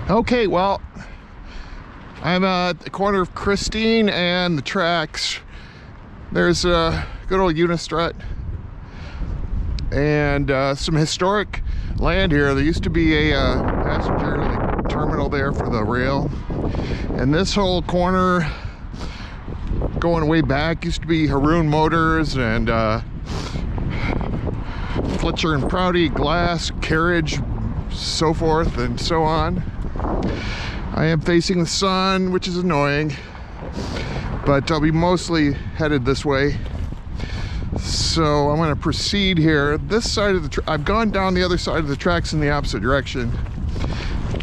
Okay, well, I'm at the corner of Christine and the tracks. There's a good old Unistrut and some historic land here. There used to be a passenger terminal there for the rail, and this whole corner going way back used to be Harroun Motors and Fletcher and Prouty glass carriage, so forth and so on. I am facing the sun, which is annoying, but I'll be mostly headed this way. So I'm going to proceed here. This side of the I've gone down the other side of the tracks in the opposite direction,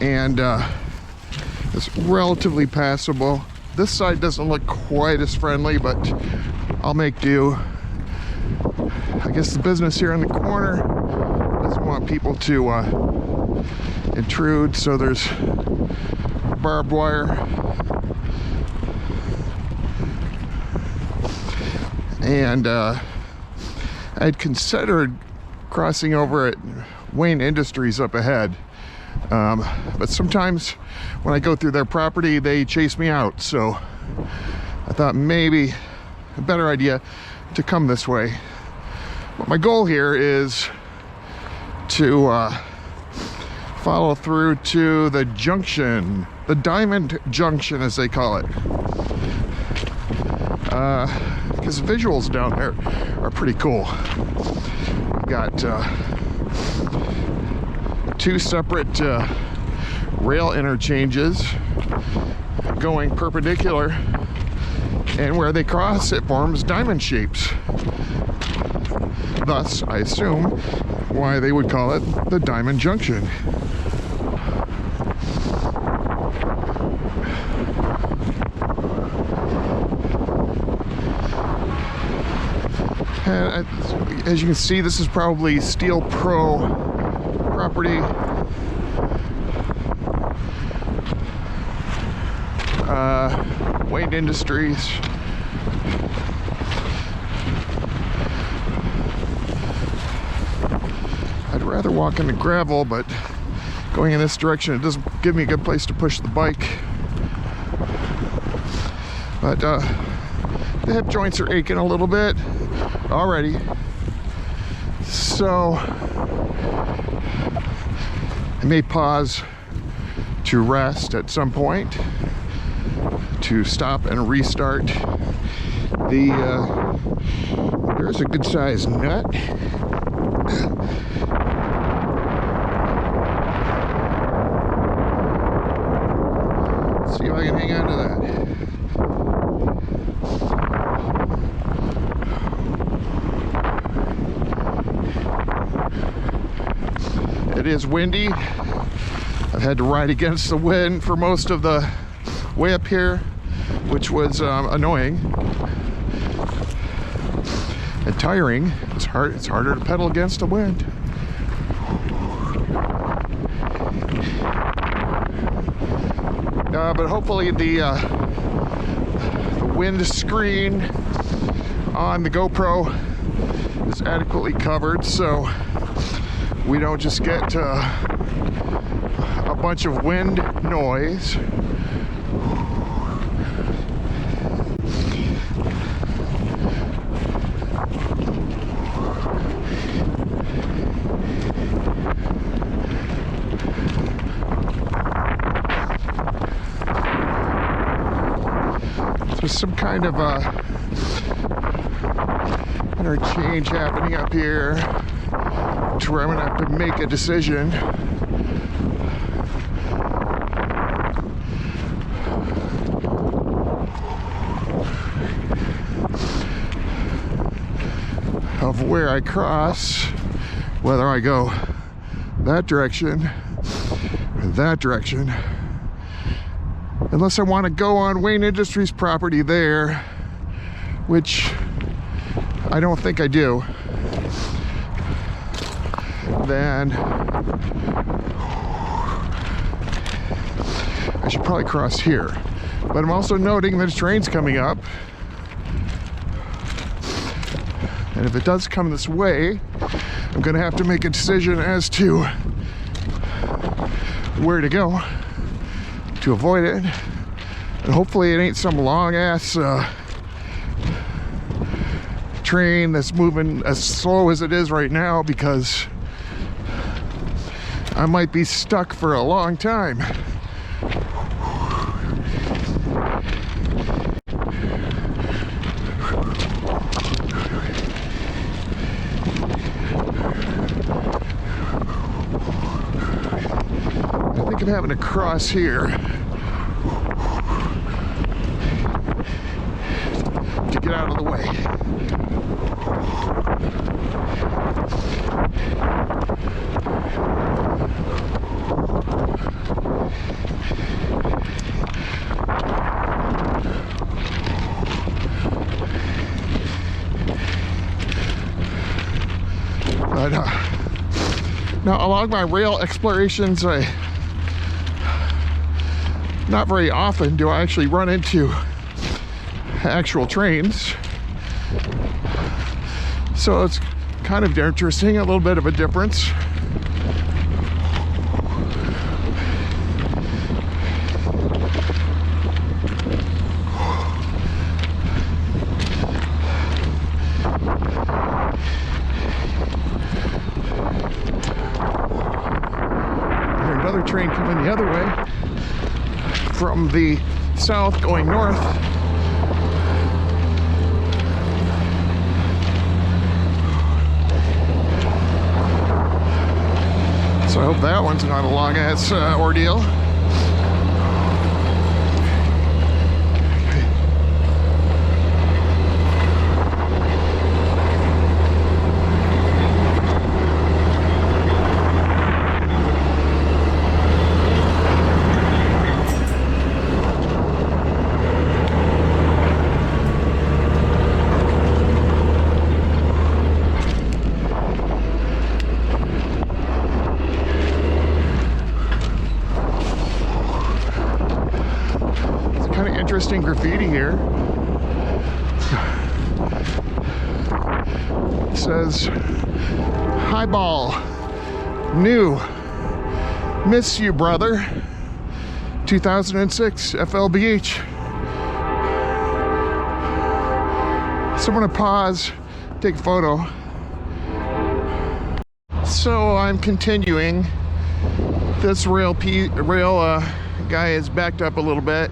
and it's relatively passable. This side doesn't look quite as friendly, but I'll make do. I guess the business here in the corner doesn't want people to intrude, so there's barbed wire. And I'd considered crossing over at Wayne Industries up ahead, but sometimes when I go through their property they chase me out, so I thought maybe a better idea to come this way. But my goal here is to follow through to the junction, the Diamond Junction as they call it, because the visuals down there are pretty cool. We've got two separate rail interchanges going perpendicular, and where they cross it forms diamond shapes. Thus, I assume, why they would call it the Diamond Junction. And as you can see, this is probably Steel Pro property. Wayne Industries. I'd rather walk in the gravel, but going in this direction, it doesn't give me a good place to push the bike. But the hip joints are aching a little bit already, so I may pause to rest at some point, to stop and restart. There's a good sized nut. Let's see if I can hang on to that. It is windy. I've had to ride against the wind for most of the way up here, which was annoying and tiring. It's harder to pedal against the wind. But hopefully the wind screen on the GoPro is adequately covered, so we don't just get a bunch of wind noise. There's some kind of interchange happening up here to where I'm gonna have to make a decision. Of where I cross, whether I go that direction or that direction, unless I want to go on Wayne Industries property there, which I don't think I do. Then I should probably cross here. But I'm also noting that a train's coming up, and if it does come this way, I'm gonna have to make a decision as to where to go. to avoid it. And hopefully it ain't some long ass train that's moving as slow as it is right now, because I might be stuck for a long time. I think I'm having to cross here to get out of the way. But now along my rail explorations, not very often do I actually run into actual trains. So it's kind of interesting, a little bit of a difference. There's another train coming the other way from the south going north. So I hope that one's not a long ass ordeal. Interesting graffiti here. It says highball new, miss you brother, 2006 FLBH. So I'm gonna pause, take a photo. So I'm continuing. This rail guy is backed up a little bit.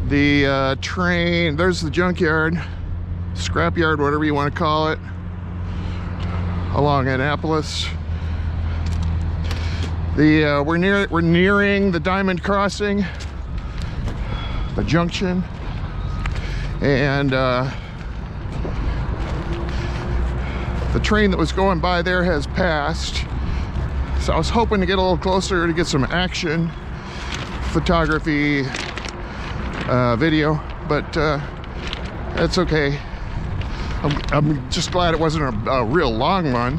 The train, there's the junkyard, scrapyard, whatever you want to call it, along Annapolis. We're nearing the Diamond Crossing, the junction, and the train that was going by there has passed. So I was hoping to get a little closer to get some action photography, video, but that's okay. I'm just glad it wasn't a real long one,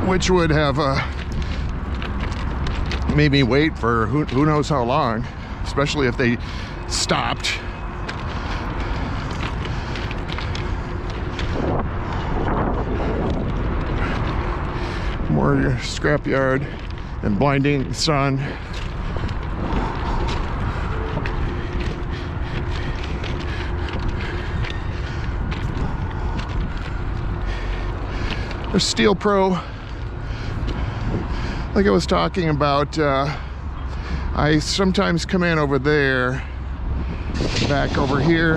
which would have made me wait for who knows how long, especially if they stopped. More scrapyard and blinding sun. There's Steel Pro, like I was talking about. I sometimes come in over there, back over here,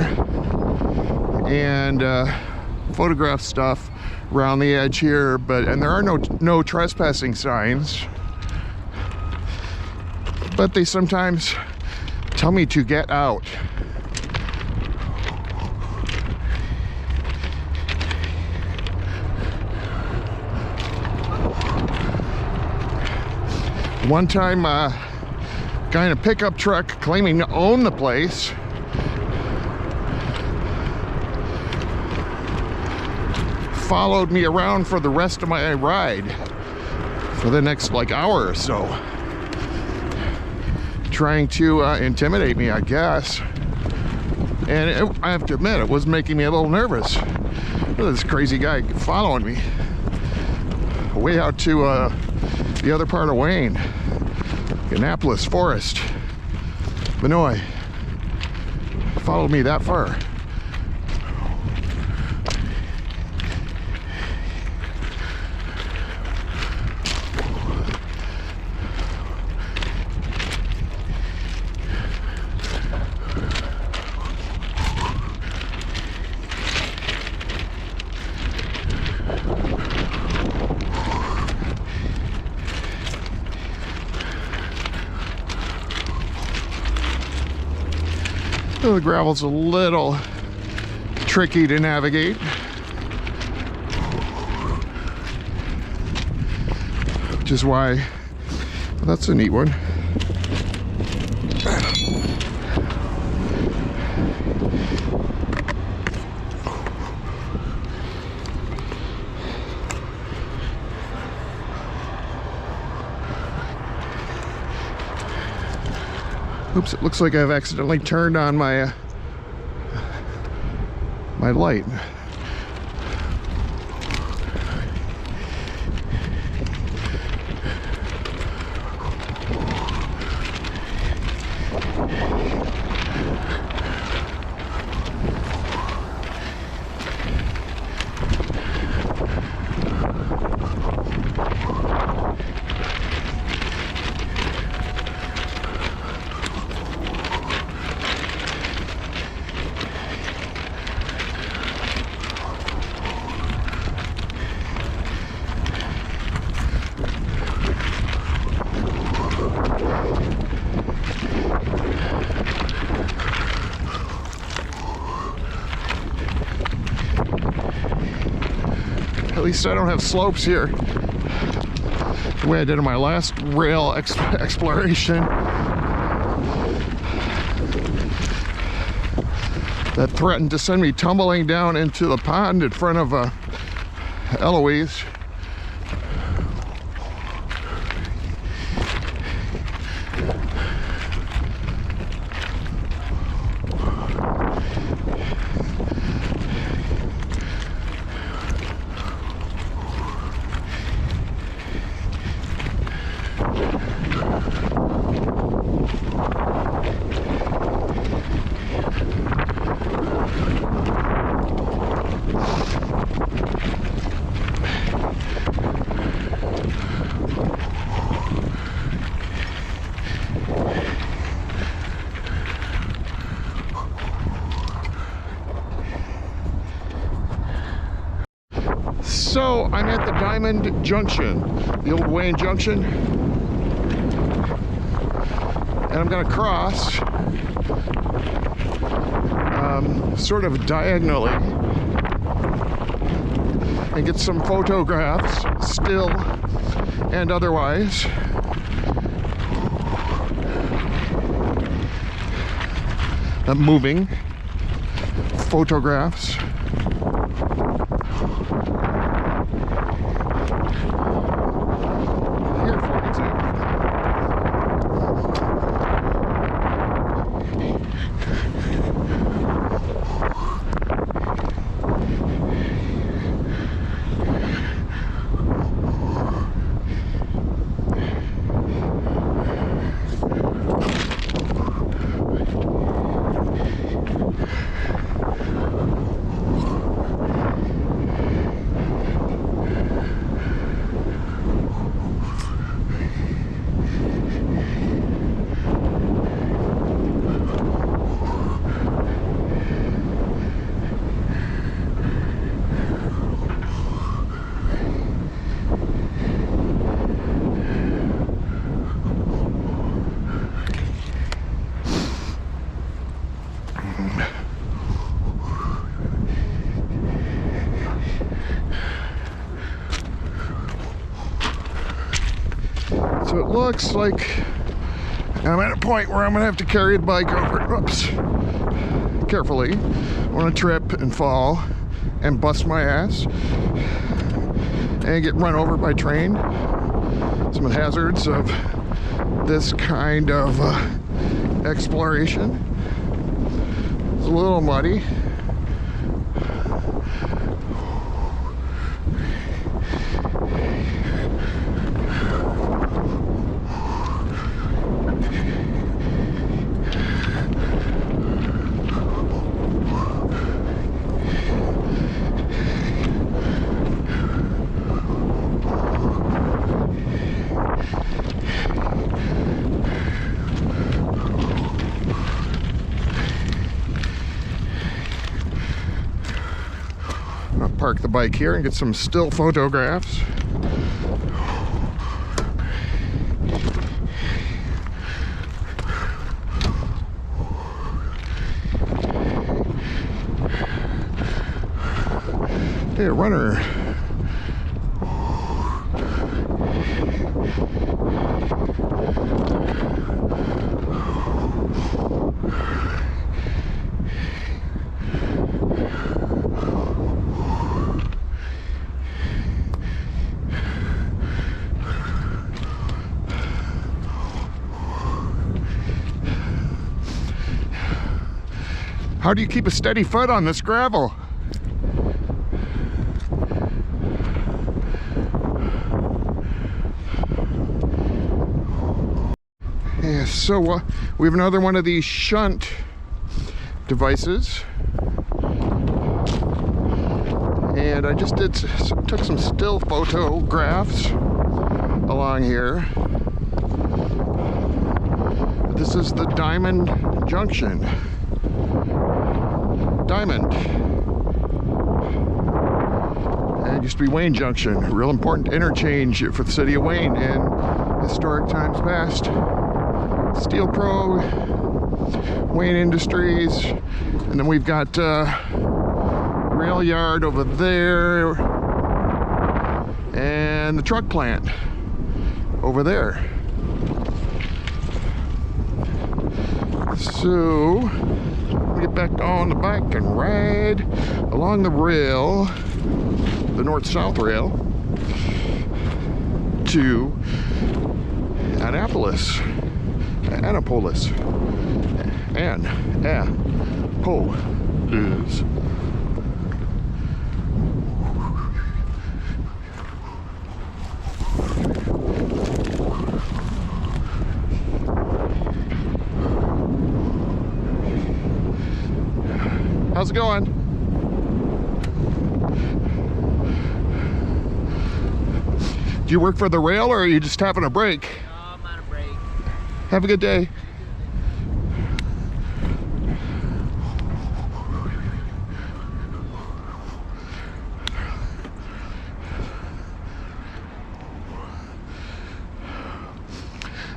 and photograph stuff around the edge here, and there are no trespassing signs, but they sometimes tell me to get out. One time, a guy in a pickup truck claiming to own the place followed me around for the rest of my ride for the next hour or so, trying to intimidate me, I guess. And I have to admit, it was making me a little nervous. Look at this crazy guy following me way out to the other part of Wayne. Annapolis Forest, Vinoy. Followed me that far. The gravel's a little tricky to navigate. Which is why, well, that's a neat one. Oops, it looks like I've accidentally turned on my my light. At least I don't have slopes here, the way I did in my last rail exploration. That threatened to send me tumbling down into the pond in front of Eloise. So I'm at the Diamond Junction, the old Wayne Junction, and I'm going to cross sort of diagonally and get some photographs, still and otherwise. Moving photographs. So it looks like I'm at a point where I'm gonna have to carry the bike over, oops, carefully. I wanna trip and fall and bust my ass and get run over by train. Some of the hazards of this kind of exploration. It's a little muddy. park the bike here and get some still photographs. Hey, a runner. How do you keep a steady foot on this gravel? Yeah, so we have another one of these shunt devices, and I just took some still photographs along here. This is the Diamond Junction. Diamond. And it used to be Wayne Junction, a real important interchange for the city of Wayne in historic times past. Steel Pro, Wayne Industries, and then we've got rail yard over there, and the truck plant over there. So get back on the bike and ride along the rail, the north-south rail, to Annapolis. Annapolis. Annapolis. How's it going? Do you work for the rail, or are you just having a break? No, I'm on a break. Have a good day.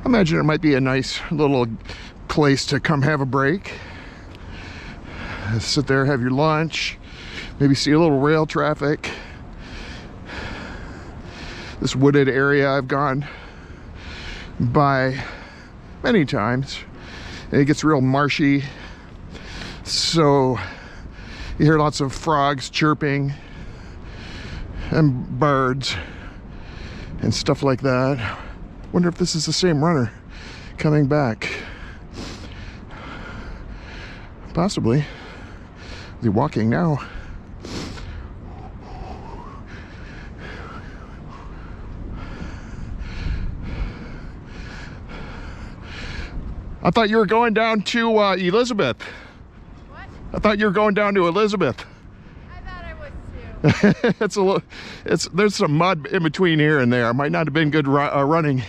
I imagine it might be a nice little place to come have a break. Sit there, have your lunch, maybe see a little rail traffic. This wooded area I've gone by many times, and it gets real marshy, so you hear lots of frogs chirping and birds and stuff like that. Wonder if this is the same runner coming back. Possibly. Is he walking now? I thought you were going down to Elizabeth. What? I thought you were going down to Elizabeth. I thought I was too. It's a little. There's some mud in between here and there. Might not have been good running.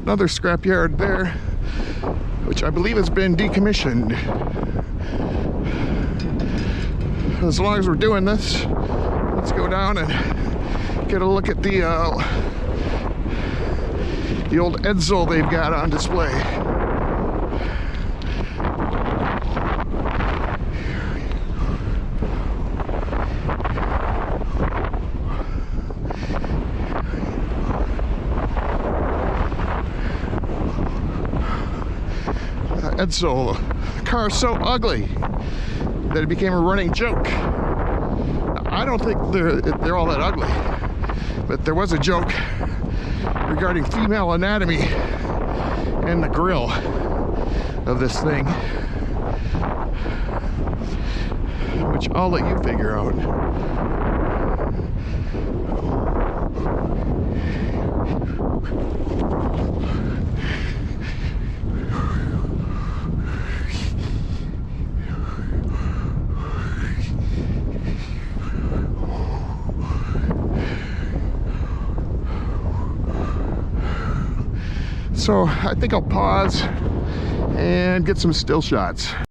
Another scrapyard there, which I believe has been decommissioned. As long as we're doing this, let's go down and get a look at the old Edsel they've got on display. Edsel, the car is so ugly that it became a running joke. Now, I don't think they're all that ugly, but there was a joke regarding female anatomy and the grill of this thing, which I'll let you figure out. So I think I'll pause and get some still shots.